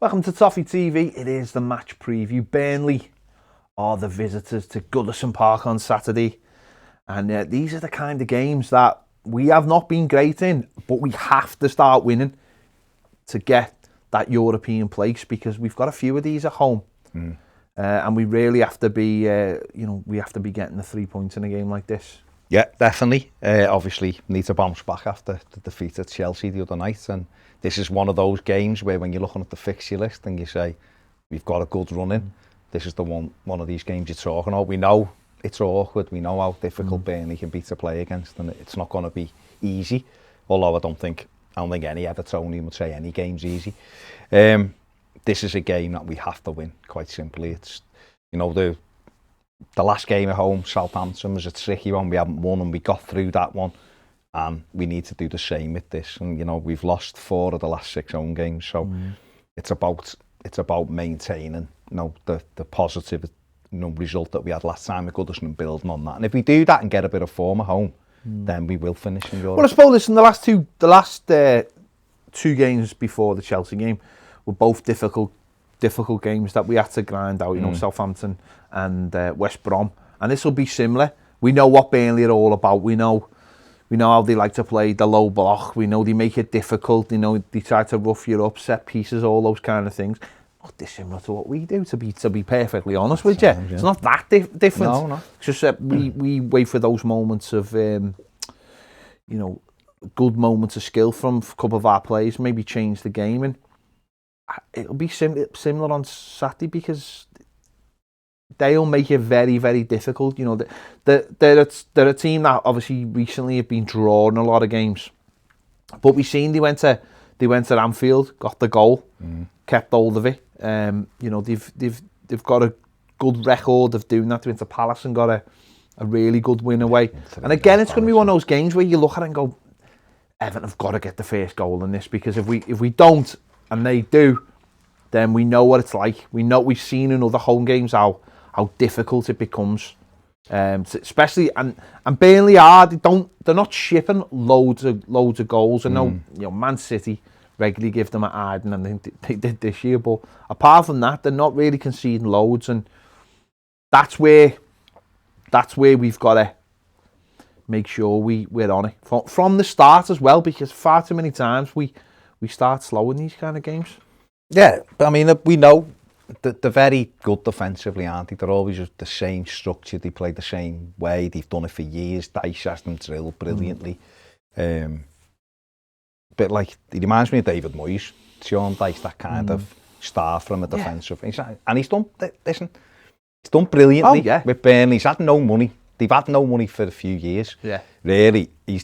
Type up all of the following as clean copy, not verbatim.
Welcome to Toffee TV. It is the match preview. Burnley are the visitors to Goodison Park on Saturday. And these are the kind of games that we have not been great in, but we have to start winning to get that European place, because we've got a few of these at home. And we really have to be, we have to be getting the 3 points in a game like this. Yeah, definitely. Obviously, need to bounce back after the defeat at Chelsea the other night. And this is one of those games where when you're looking at the fixture list and you say, we've got a good run in, this is the one of these games you're talking about. We know it's awkward. We know how difficult Burnley can be to play against, and it's not going to be easy. Although I don't think any Evertonian would say any game's easy. This is a game that we have to win, quite simply. It's, the last game at home, Southampton, was a tricky one. We haven't won and we got through that one. And we need to do the same with this. And, we've lost 4 of the last 6 home games. So it's about maintaining, the positive, result that we had last time at Goodison and building on that. And if we do that and get a bit of form at home, then we will finish in Europe. Well, I suppose, listen, the last two games before the Chelsea game were both difficult games that we had to grind out, Southampton and West Brom. And this will be similar. We know what Burnley are all about. We know how they like to play the low block. We know they make it difficult. They try to rough you up, set pieces, all those kind of things. Not dissimilar to what we do, to be perfectly honest with you. It's not that different. No. It's just we wait for those moments of, good moments of skill from a couple of our players, maybe change the game. And it'll be similar on Saturday, because they'll make it very, very difficult. They're a team that obviously recently have been drawing a lot of games, but we've seen they went to Anfield, got the goal, kept hold of it. They've got a good record of doing that. They went to Palace and got a really good win away. And again, it's going to be one of those games where you look at it and go, Everton have got to get the first goal in this, because if we don't and they do, then we know what it's like. We've seen in other home games how difficult it becomes, especially and Burnley they're not shipping loads of goals. I know Man City regularly give them a hiding, and they did this year, but apart from that, they're not really conceding loads, and that's where we've got to make sure we're on it from the start as well, because far too many times we start slow in these kind of games. Yeah, but I mean, we know that they're very good defensively, aren't they? They're always just the same structure. They play the same way. They've done it for years. Dyche has them drilled brilliantly. Bit like, it reminds me of David Moyes. Sean Dyche, that kind of star from a defensive. And he's done brilliantly with Burnley. He's had no money. They've had no money for a few years. Yeah. Really, we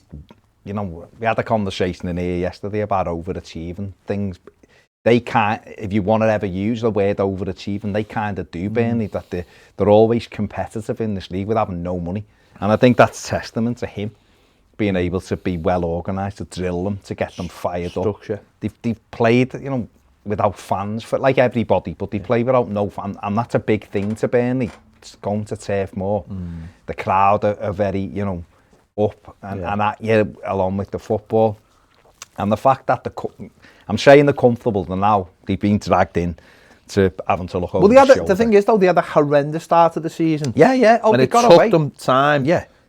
had a conversation in here yesterday about overachieving things. They can't, if you want to ever use the word overachieving, they kind of do, Burnley, that they're always competitive in this league with having no money. And I think that's testament to him being able to be well organised, to drill them, to get them fired Structure. up. They've played, without fans, for like everybody, but they play without no fans. And that's a big thing to Burnley. It's going to Turf Moor. The crowd are very, up, and that, along with the football. And the fact that I'm saying they're comfortable, and now they've been dragged in to having to look over the shoulder. The thing is, though, they had a horrendous start of the season. Yeah. And it took them time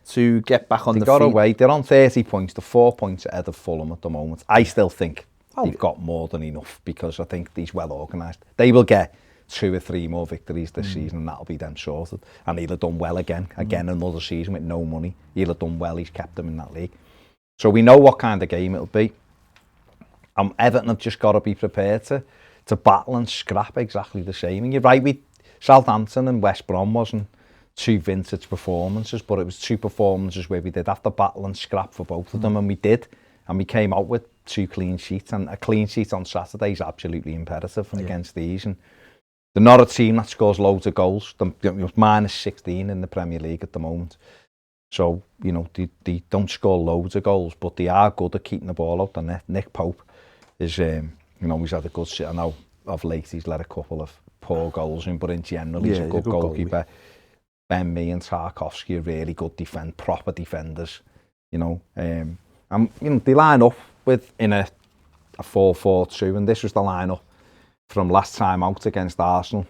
to get back on the feet. They got away. They're on 30 points. They're 4 points ahead of Fulham at the moment. I still think they've got more than enough, because I think he's well organised. They will get 2 or 3 more victories this season, and that'll be them sorted. And he'll have done well again another season with no money. He'll have done well. He's kept them in that league. So we know what kind of game it'll be. Everton have just got to be prepared to battle and scrap exactly the same. And you're right, with Southampton and West Brom wasn't 2 vintage performances, but it was 2 performances where we did have to battle and scrap for both of them, and we did. And we came out with 2 clean sheets, and a clean sheet on Saturday is absolutely imperative against these. And they're not a team that scores loads of goals. They're minus 16 in the Premier League at the moment. So, they don't score loads of goals, but they are good at keeping the ball out the net. Nick Pope is, he's had a good sit. I know of late he's let a couple of poor goals in, but in general he's a good goalkeeper. Ben Mee and Tarkowski are really good proper defenders. And they line up in a 4-4-2, and this was the lineup from last time out against Arsenal.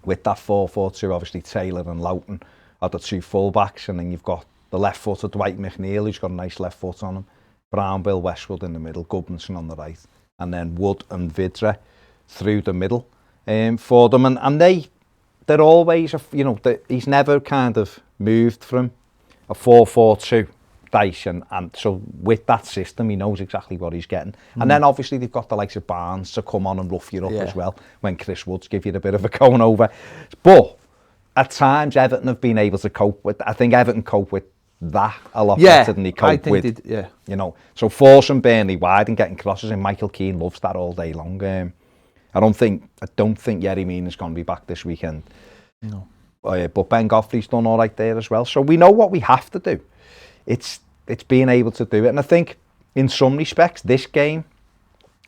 With that 4-4-2, obviously Taylor and Loughton are the two full-backs, and then you've got the left-footer Dwight McNeil, who's got a nice left foot on him. Brownbill, Westwood in the middle, Goodmanson on the right, and then Wood and Vidra through the middle for them. And they're always, he's never kind of moved from a 4-4-2 Dyche, and so with that system, he knows exactly what he's getting. And then obviously they've got the likes of Barnes to come on and rough you up as well when Chris Woods give you a bit of a going over. But at times Everton have been able to cope with, I think Everton cope with that a lot better than they cope with, so forcing Burnley wide and getting crosses, and Michael Keane loves that all day long. I don't think Yerry Mina's going to be back this weekend. No. But Ben Godfrey's done all right there as well. So we know what we have to do. It's being able to do it. And I think in some respects, this game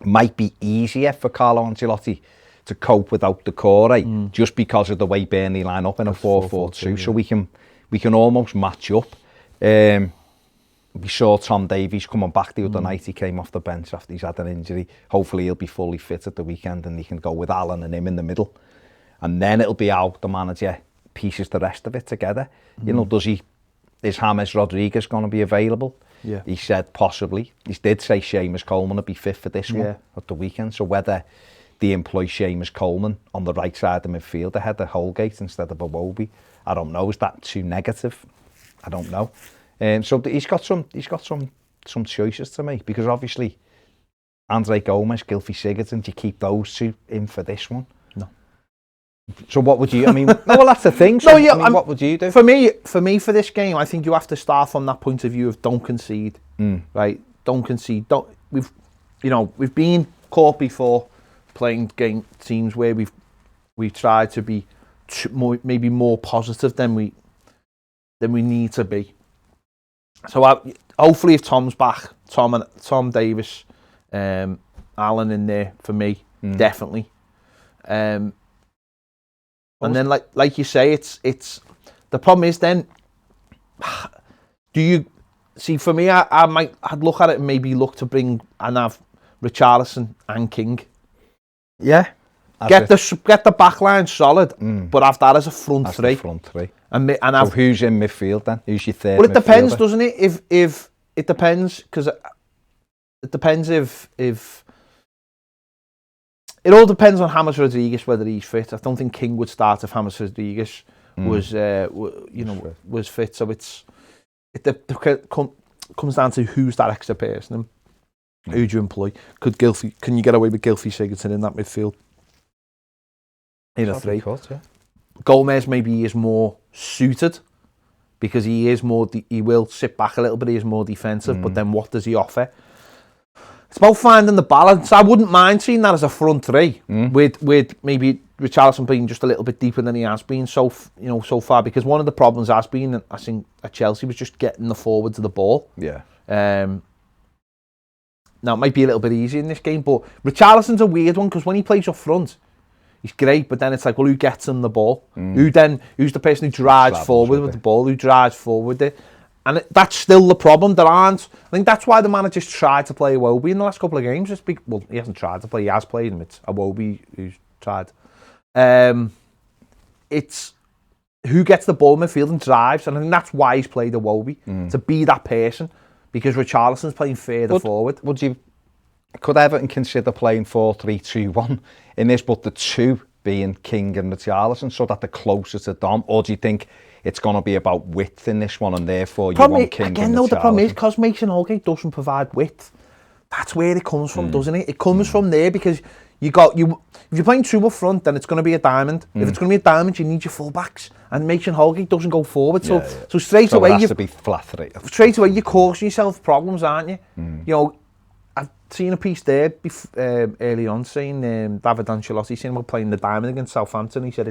might be easier for Carlo Ancelotti to cope without the core, just because of the way Burnley line up in a 4-4-2. So we can almost match up. We saw Tom Davies coming back the other night. He came off the bench after he's had an injury. Hopefully he'll be fully fit at the weekend, and he can go with Alan and him in the middle. And then it'll be how the manager pieces the rest of it together. Is James Rodriguez going to be available? Yeah. He said possibly. He did say Seamus Coleman would be fit for this one at the weekend. So whether they employ Seamus Coleman on the right side of the midfield ahead of Holgate instead of Iwobi, I don't know. Is that too negative? I don't know. So he's got some choices to make, because obviously Andre Gomez, Gylfi Sigurdsson, do you keep those two in for this one? No. So what would you? I mean, well, that's the thing. So, what would you do? For me, for this game, I think you have to start from that point of view of don't concede. Right? Don't concede. We've been caught before playing teams where we've tried to be maybe more positive than we need to be. So hopefully, if Tom's back, Tom Davis, Alan in there for me, definitely. And then, like you say, it's the problem is then. Do you see? For me, I'd look at it and maybe look to bring and have Richarlison and King. Yeah, get the back line solid, but have that as a front three. And so who's in midfield then? Who's your third? Well, it depends, doesn't it? If it depends, because it depends if it all depends on James Rodriguez, whether he's fit. I don't think King would start if James Rodriguez was fit. So it comes down to who's that extra person. Who do you employ? Can you get away with Gylfi Sigurdsson in that midfield? In a three. Gomez maybe is more suited because he is more. He will sit back a little bit. He is more defensive. But then what does he offer? It's about finding the balance. I wouldn't mind seeing that as a front three with maybe Richarlison being just a little bit deeper than he has been so far. Because one of the problems has been, I think, at Chelsea was just getting the forward to the ball. Yeah. Now it might be a little bit easier in this game, but Richarlison's a weird one because when he plays up front, he's great. But then it's like, well, who gets him the ball? Who's the person who drives forward with the ball? Who drives forward with it? And that's still the problem. I think that's why the manager's tried to play Iwobi in the last couple of games. He hasn't tried to play. He has played him. It's Iwobi who's tried. It's who gets the ball in midfield and drives. And I think that's why he's played Iwobi, to be that person. Because Richarlison's playing further forward. Could Everton consider playing 4-3-2-1 in this, but the two being King and Richarlison, so that they're closer to Dom? Or do you think it's going to be about width in this one, and therefore you want King and Richarlison? The problem is, because Mason Holgate doesn't provide width, that's where it comes from, doesn't it? It comes from there, because if you're playing two up front, then it's going to be a diamond. If it's going to be a diamond, you need your full-backs. And Mason Holgate doesn't go forward. So straight away, it has to be flat three. Straight away, you're causing yourself problems, aren't you? I've seen a piece there early on saying David Ancelotti saying about playing the diamond against Southampton. He said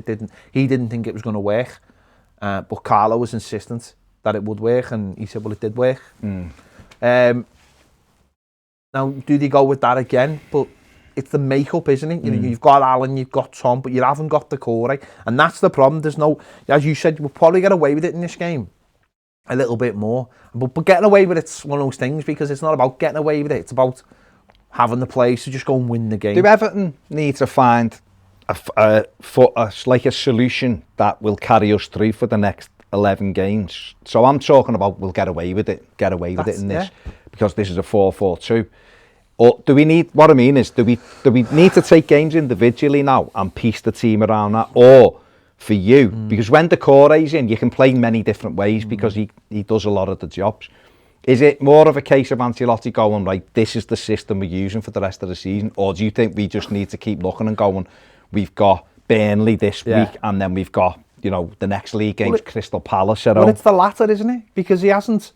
he didn't think it was going to work, but Carlo was insistent that it would work, and he said, well, it did work. Now, do they go with that again? But it's the makeup, isn't it? You've got Alan, you've got Tom, but you haven't got the core, right? And that's the problem. There's no, as you said, we'll probably get away with it in this game a little bit more. But getting away with it's one of those things, because it's not about getting away with it. It's about having the players to just go and win the game. Do Everton need to find like a solution that will carry us through for the next 11 games? So I'm talking about we'll get away with it in this, because this is a 4-4-2. Or do we need, what I mean is, do we need to take games individually now and piece the team around that? Or for you, because when Decore's in, you can play many different ways because he does a lot of the jobs. Is it more of a case of Ancelotti going, right, this is the system we're using for the rest of the season? Or do you think we just need to keep looking and going, we've got Burnley this week, and then we've got, you know, the next league games, Crystal Palace at home? Well, it's the latter, isn't it? Because he hasn't,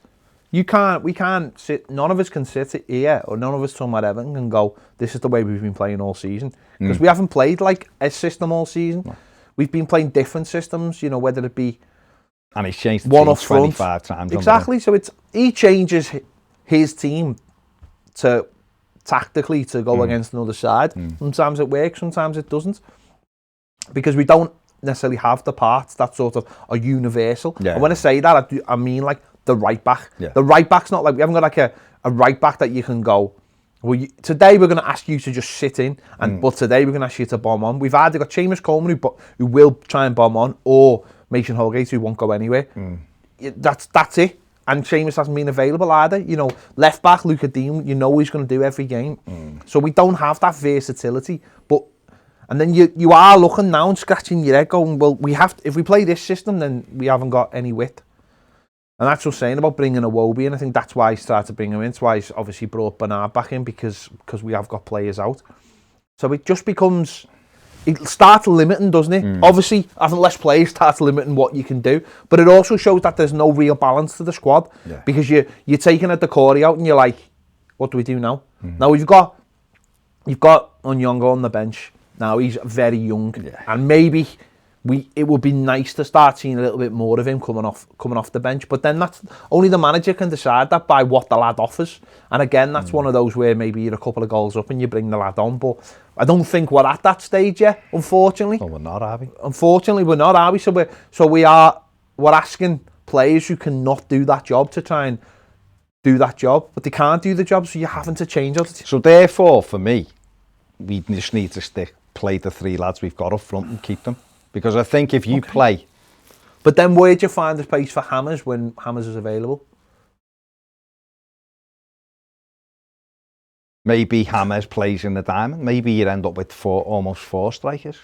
we can't sit, none of us can sit here, or none of us talking about Everton and go, this is the way we've been playing all season. Because we haven't played like a system all season. No. We've been playing different systems, you know, whether it be and he's changed the one team up front 25 times. Exactly. So he changes his team to tactically to go against another side. Sometimes it works, sometimes it doesn't, because we don't necessarily have the parts that sort of are universal. And when I say that, I mean like the right back. The right back's not like, we haven't got like a right back that you can go, well, today we're going to ask you to just sit in, and but today we're going to ask you to bomb on. We've either got Seamus Coleman who will try and bomb on, or Mason Holgate who won't go anywhere. That's it. And Seamus hasn't been available either. You know, left back Luca Dean, you know he's going to do every game. So we don't have that versatility. And then you are looking now and scratching your head going, well, if we play this system, then we haven't got any width. And that's what I'm saying about bringing Iwobi in. I think that's why he started to bring him in. That's why he's obviously brought Bernard back in, because we have got players out. So it just becomes, it starts limiting, doesn't it? Obviously, having less players starts limiting what you can do. But it also shows that there's no real balance to the squad. Because you're taking a Decore out and you're like, what do we do now? Now you've got Onyongo on the bench. Now he's very young. And maybe it would be nice to start seeing a little bit more of him coming off the bench, but then that's only the manager can decide that by what the lad offers. And again, that's one of those where maybe you're a couple of goals up and you bring the lad on, but I don't think we're at that stage yet, unfortunately. Well, we're not, are we? Unfortunately, we're not, are we? So we're asking players who cannot do that job to try and do that job, but they can't do the job, so you're having to change it. So therefore, for me, we just need to play the three lads we've got up front and keep them. Because I think if you play... But then where'd you find the space for Hammers when Hammers is available? Maybe Hammers plays in the diamond. Maybe you'd end up with almost four strikers.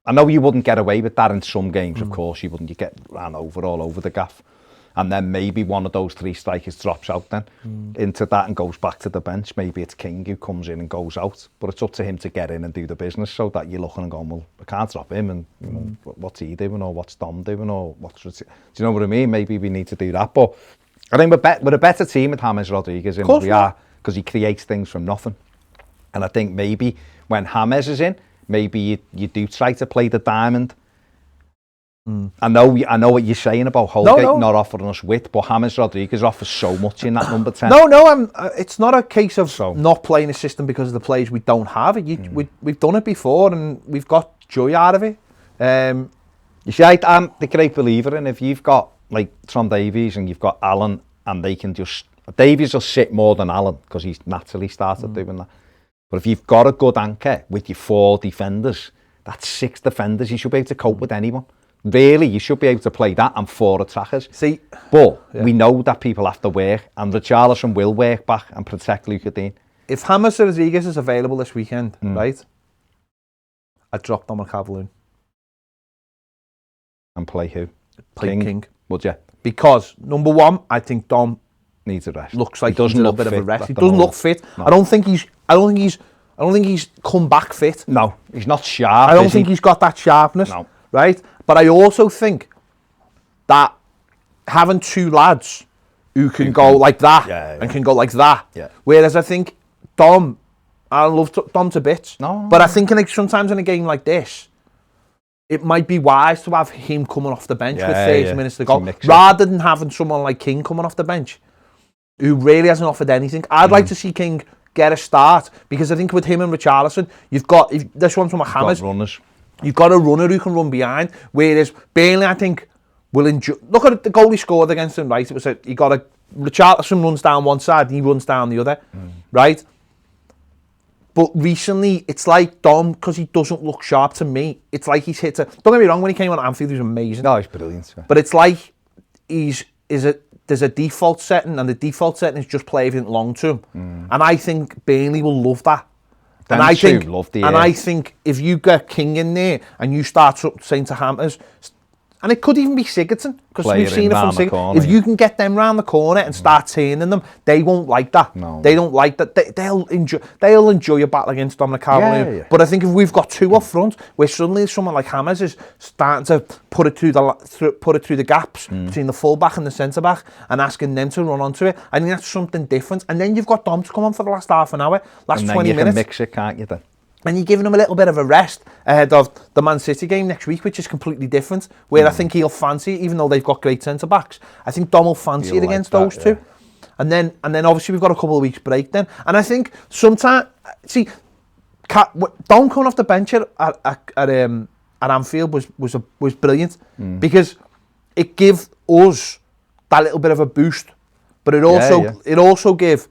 I know you wouldn't get away with that in some games, of course you wouldn't. You get ran over all over the gaff. And then maybe one of those three strikers drops out then into that and goes back to the bench. Maybe it's King who comes in and goes out. But it's up to him to get in and do the business, so that you're looking and going, well, I can't drop him, and you know, what's he doing, or what's Dom doing, or do you know what I mean? Maybe we need to do that. But I think we're a better team with James Rodriguez in than we are, because he creates things from nothing. And I think maybe when James is in, maybe you do try to play the diamond. I know what you're saying about Holgate not offering us width, but James Rodriguez offers so much in that number 10. It's not a case of not playing a system because of the players we don't have. We've done it before and we've got joy out of it. You see, I'm the great believer in, if you've got like Tom Davies and you've got Alan, and they can just, Davies will sit more than Alan because he's naturally started doing that. But if you've got a good anchor with your 4 defenders, that's 6 defenders, you should be able to cope with anyone. Really, you should be able to play that and 4 attackers. But we know that people have to work, and Richarlison will work back and protect Luca Dean. If James Rodriguez is available this weekend, right, I'd drop Dom Calvert-Lewin. And play who? Play King. Would you? Because, number one, I think Dom needs a rest. Looks like he doesn't look a bit of a rest. He doesn't look fit. No. I don't think he's come back fit. No, he's not sharp. I don't think he's got that sharpness. No. Right? But I also think that having 2 lads who can go like that and can go like that. Whereas I think Dom, I love Dom to bits. But I think sometimes in a game like this, it might be wise to have him coming off the bench with 30 minutes to go, rather than having someone like King coming off the bench, who really hasn't offered anything. I'd like to see King get a start, because I think with him and Richarlison, this one's from a Hammers. Runners. You've got a runner who can run behind, whereas Burnley, I think, will enjoy. Look at the goal he scored against him, right? Richarlison runs down one side and he runs down the other, right? But recently, it's like Dom, because he doesn't look sharp to me, it's like he's hit a... Don't get me wrong, when he came on Anfield, he was amazing. No, he's brilliant. Yeah. But it's like there's a default setting, and the default setting is just play everything long to him. And I think Burnley will love that. Them And I two think, love the and I think if you get King in there and you start saying to Hammers, and it could even be Sigurdsson, because we've seen it from Sigurdsson. If you can get them round the corner and start turning them, they won't like that. No. They don't like that. They'll enjoy a battle against Dominic Calvert-Lewin. Yeah. But I think if we've got two up front, where suddenly someone like Hammers is starting to put it through the gaps between the full back and the centre back, and asking them to run onto it, I think that's something different. And then you've got Dom to come on for the last half an hour, last 20 minutes. And then you can mix it, can't you then? And you're giving him a little bit of a rest ahead of the Man City game next week, which is completely different, where I think he'll fancy it, even though they've got great centre-backs. I think Dom will fancy it against those two. And then obviously we've got a couple of weeks break then. And I think sometimes, see, Dom coming off the bench at Anfield was brilliant, because it gave us that little bit of a boost, but it also gave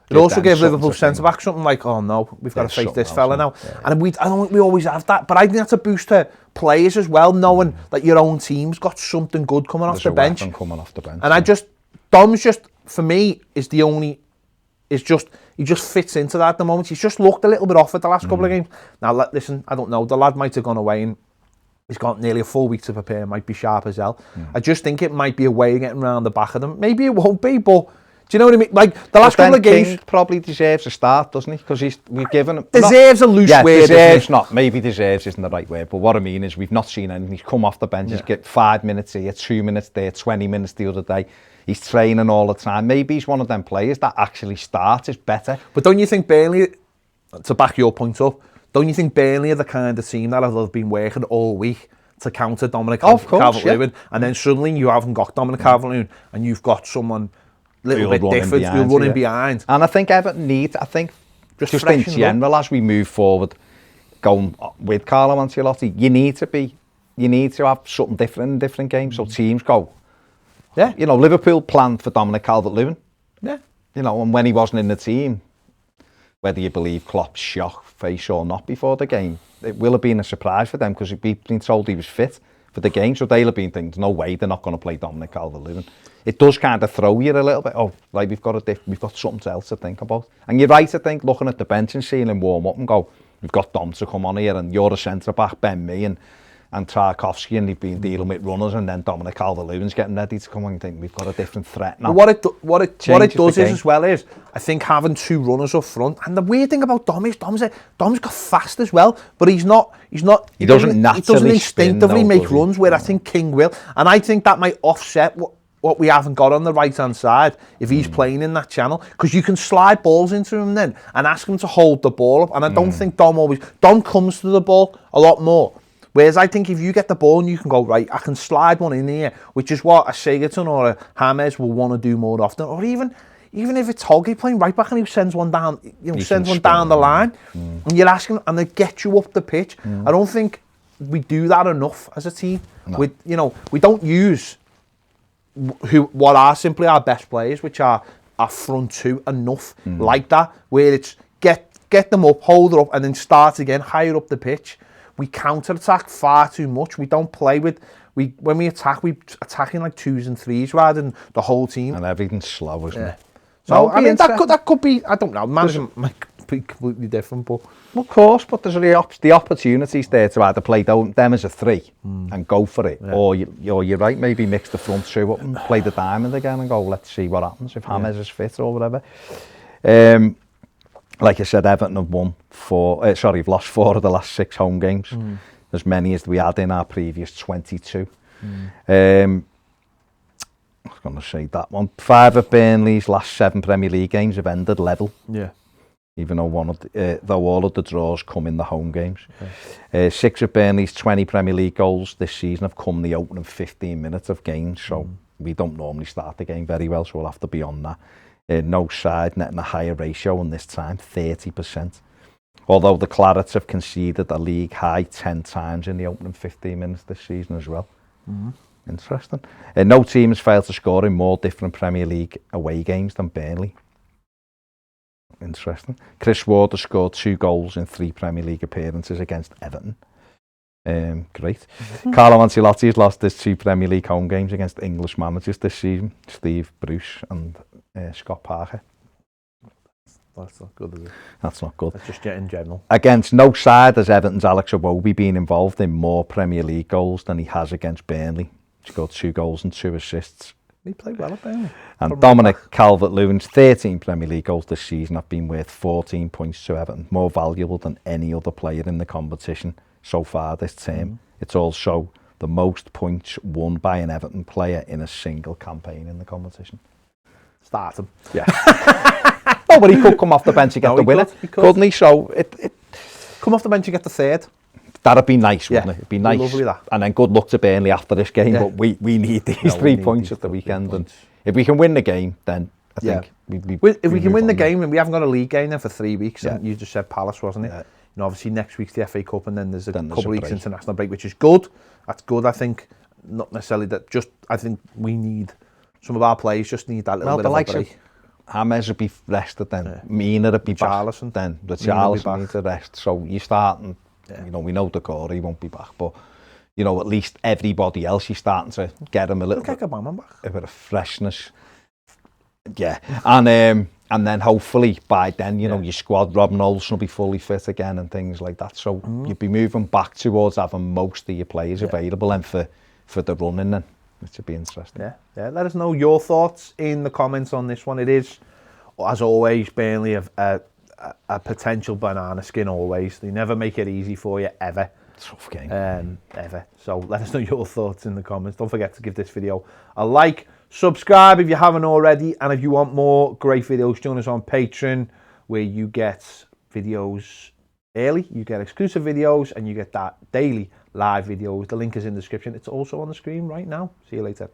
Liverpool centre-back something like, oh no, we've got to face this fella now. Yeah. And I don't think we always have that, but I think that's a boost to players as well, knowing that your own team's got something good coming off the bench. Coming off the bench. And Dom's just, for me, he just fits into that at the moment. He's just looked a little bit off at the last couple of games. Now, listen, I don't know, the lad might have gone away and he's got nearly a full week to prepare, might be sharp as hell. I just think it might be a way of getting around the back of them. Maybe it won't be, but... Do you know what I mean? Like, the last couple of games... King probably deserves a start, doesn't he? Because we've given him... Deserves a loose word. Deserves not. Maybe deserves isn't the right word. But what I mean is we've not seen anything. He's come off the bench. He's got 5 minutes here, 2 minutes there, 20 minutes the other day. He's training all the time. Maybe he's one of them players that actually starts is better. But don't you think Burnley, to back your point up, don't you think Burnley are the kind of team that have been working all week to counter Dominic Calvert-Lewin, and then suddenly you haven't got Dominic Calvert-Lewin and you've got someone... little bit different, you're running behind. And I think Everton just in general, as we move forward, going with Carlo Ancelotti, you need to have something different in different games, so teams go. Yeah. You know, Liverpool planned for Dominic Calvert-Lewin. Yeah. You know, and when he wasn't in the team, whether you believe Klopp's shock face or not before the game, it will have been a surprise for them, because he'd been told he was fit for the game, so they'll have been thinking, no way, they're not going to play Dominic Calvert-Lewin. It does kind of throw you a little bit. Oh, like we've got something else to think about. And you're right to think, looking at the bench and seeing him warm up and go, we've got Dom to come on here, and you're a centre back, Ben Mee and Tarkowski, and they've been dealing with runners, and then Dominic Calvert-Lewin's getting ready to come on and think we've got a different threat now. But what it does is as well is, I think having two runners up front, and the weird thing about Dom is Dom's got fast as well, but he doesn't instinctively make runs, where I think King will, and I think that might offset what we haven't got on the right-hand side if he's playing in that channel, because you can slide balls into him then and ask him to hold the ball up, and I don't think Dom comes to the ball a lot more, whereas I think if you get the ball and you can go, right, I can slide one in here, which is what a Sigurdsson or a James will want to do more often, or even if it's Holgate playing right back and he sends one down, the line, and you're asking, and they get you up the pitch. I don't think we do that enough as a team. No. We don't use what are simply our best players, which are our front two, enough like that, where it's get them up, hold it up, and then start again higher up the pitch. We counter-attack far too much. We don't play with... When we attack, we attack in like 2s and 3s rather than the whole team. And everything's slow, isn't it? So, I mean, that could be... I don't know. Management might be completely different, but... Of course, but there's the opportunities there to either play them as a 3 and go for it, or you're right, maybe mix the front two up and play the diamond again and go, let's see what happens if James is fit or whatever. Like I said, Everton have lost 4 of the last 6 home games, as many as we had in our previous 22. I was going to say that one. 5 of Burnley's last 7 Premier League games have ended level. Yeah. Even though though all of the draws come in the home games. Okay. 6 of Burnley's 20 Premier League goals this season have come in the opening 15 minutes of games, so we don't normally start the game very well, so we'll have to be on that. No side netting a higher ratio in this time, 30%. Although the Clarets have conceded a league high 10 times in the opening 15 minutes this season as well. Interesting. No team has failed to score in more different Premier League away games than Burnley. interesting. Chris Ward has scored 2 goals in 3 Premier League appearances against Everton. Great. Carlo Ancelotti has lost his 2 Premier League home games against English managers this season, Steve Bruce and Scott Parker. That's not good, is it? That's not good. That's just in general. Against no side has Everton's Alex Iwobi been involved in more Premier League goals than he has against Burnley. He scored 2 goals and 2 assists. He played well at Burnley. And Dominic Calvert-Lewin's 13 Premier League goals this season have been worth 14 points to Everton, more valuable than any other player in the competition so far this term. It's also the most points won by an Everton player in a single campaign in the competition. Start him. Yeah. No, but he could come off the bench and get the winner, couldn't he? So it come off the bench and get the third. That'd be nice, wouldn't it? It'd be nice. Lovely, that. And then good luck to Burnley after this game, but we need these 3 points at the weekend. And if we can win the game, then I think if we can win the game, and we haven't got a league game then for 3 weeks, and you just said Palace, wasn't it? Yeah. You know, obviously next week's the FA Cup, and then there's a couple of weeks international break, which is good. That's good, I think. Not necessarily that. Just I think we need some of our players just need that little bit of a break. James would be rested then. Mina would be back then. The Charlison needs a rest. So you're starting. You know, we know the core, he won't be back, but you know, at least everybody else, you're starting to get him a little bit of freshness. Yeah, and then hopefully by then, you know, your squad, Robin Olsen will be fully fit again and things like that. So you'd be moving back towards having most of your players available and for the running then, which would be interesting. Yeah. Let us know your thoughts in the comments on this one. It is, as always, Burnley a potential banana skin always. They never make it easy for you, ever. Tough game. Ever. So let us know your thoughts in the comments. Don't forget to give this video a like, subscribe if you haven't already, and if you want more great videos, join us on Patreon, where you get videos early, you get exclusive videos, and you get that daily live videos. The link is in the description. It's also on the screen right now. See you later.